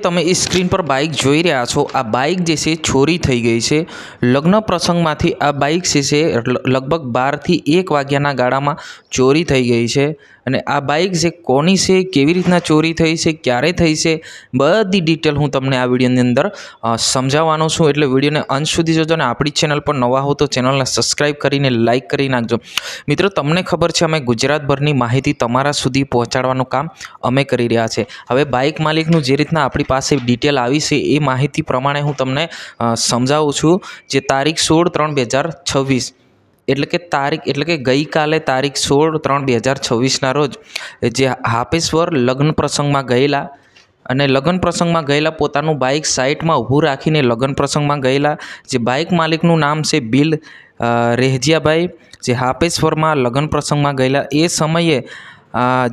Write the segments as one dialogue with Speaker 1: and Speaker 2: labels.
Speaker 1: તમે સ્ક્રીન પર બાઇક જોઈ રહ્યા છો। આ બાઇક જે છે ચોરી થઈ ગઈ છે। લગ્ન પ્રસંગમાંથી આ બાઇક જે છે લગભગ 12 થી 1 વાગ્યાના ગાળામાં ચોરી થઈ ગઈ છે। અને આ બાઇક જે કોની છે, કેવી રીતના ચોરી થઈ છે, ક્યારે થઈ છે, બધી ડિટેલ હું તમને આ વિડીયોની અંદર સમજાવવાનો છું। એટલે વિડીયોને અંત સુધી જોજો અને આપણી ચેનલ પર નવા હો તો ચેનલને સબસ્ક્રાઈબ કરીને લાઇક કરી નાખજો। મિત્રો, તમને ખબર છે અમે ગુજરાતભરની માહિતી તમારા સુધી પહોંચાડવાનું કામ અમે કરી રહ્યા છે। હવે બાઇક માલિકનું જે રીતના આપણી પાસે ડિટેલ આવી છે એ માહિતી પ્રમાણે હું તમને સમજાવું છું। જે તારીખ 16/3/2026 એટલે કે ગઈકાલે તારીખ 16/3/2026ના રોજ જે હાપેશ્વર લગ્ન પ્રસંગમાં ગયેલા અને લગ્ન પ્રસંગમાં ગયેલા પોતાનું બાઇક સાઇટમાં ઊભું રાખીને લગ્ન પ્રસંગમાં ગયેલા જે બાઇક માલિકનું નામ છે બિલ રેહજીયાભાઈ, જે હાપેશ્વરમાં લગ્ન પ્રસંગમાં ગયેલા એ સમયે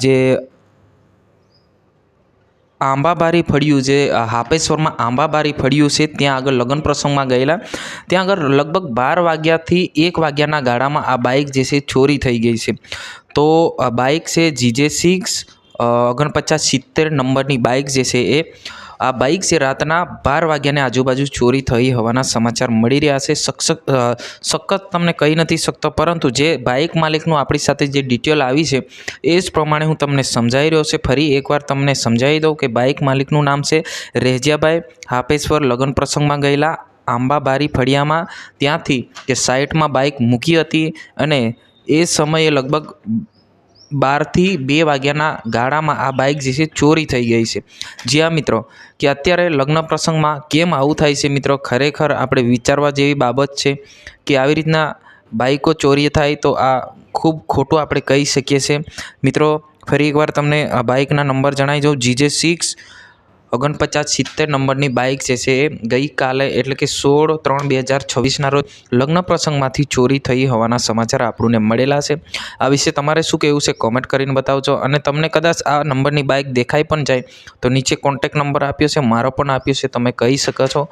Speaker 1: જે આંબાબારી ફળિયું, જે હાપેશ્વરમાં આંબાબારી ફળિયું છે ત્યાં આગળ લગ્ન પ્રસંગમાં ગયેલા। ત્યાં આગળ લગભગ 12 વાગ્યાથી 1 વાગ્યાના ગાળામાં આ બાઇક જે છે ચોરી થઈ ગઈ છે। તો આ બાઇક છે GJ6 4970 નંબરની બાઇક જે છે એ આ બાઇક છે રાતના 12 વાગ્યાની આજુબાજુ ચોરી થઈ હોવાના સમાચાર મળી રહ્યા છે। સખત તમને કહી નથી શકતો, પરંતુ જે બાઇક માલિકનું આપણી સાથે જે ડિટેલ આવી છે એ જ પ્રમાણે હું તમને સમજાવી રહ્યો છે। ફરી એકવાર તમને સમજાવી દઉં કે બાઇક માલિકનું નામ છે રેહજીયાભાઈ, હાપેશ્વર લગ્ન પ્રસંગમાં ગયેલા આંબાબારી ફળિયામાં ત્યાંથી કે સાઇટમાં બાઇક મૂકી હતી અને એ સમયે લગભગ 12 થી 2 વાગ્યાના ગાળામાં આ બાઇક જે છે ચોરી થઈ ગઈ છે। જ્યાં મિત્રો કે અત્યારે લગ્ન પ્રસંગમાં કેમ આવું થાય છે મિત્રો, ખરેખર આપણે વિચારવા જેવી બાબત છે કે આવી રીતના બાઇકો ચોરી થાય તો આ ખૂબ ખોટું આપણે કહી શકીએ છીએ। મિત્રો, ફરી એકવાર તમને આ બાઇકના નંબર જણાવી દઉં। GJ6 4970 નંબરની બાઇક જે છે એ ગઈકાલે એટલે કે 16/3/2026ના રોજ લગ્ન પ્રસંગમાંથી ચોરી થઈ હોવાના સમાચાર આપણને મળેલા છે। આ વિશે તમારે શું કહેવું છે કોમેન્ટ કરીને બતાવજો। અને તમને કદાચ આ નંબરની બાઇક દેખાઈ પણ જાય તો નીચે કોન્ટેક્ટ નંબર આપ્યો છે, મારો પણ આપ્યો છે, તમે કહી શકો છો।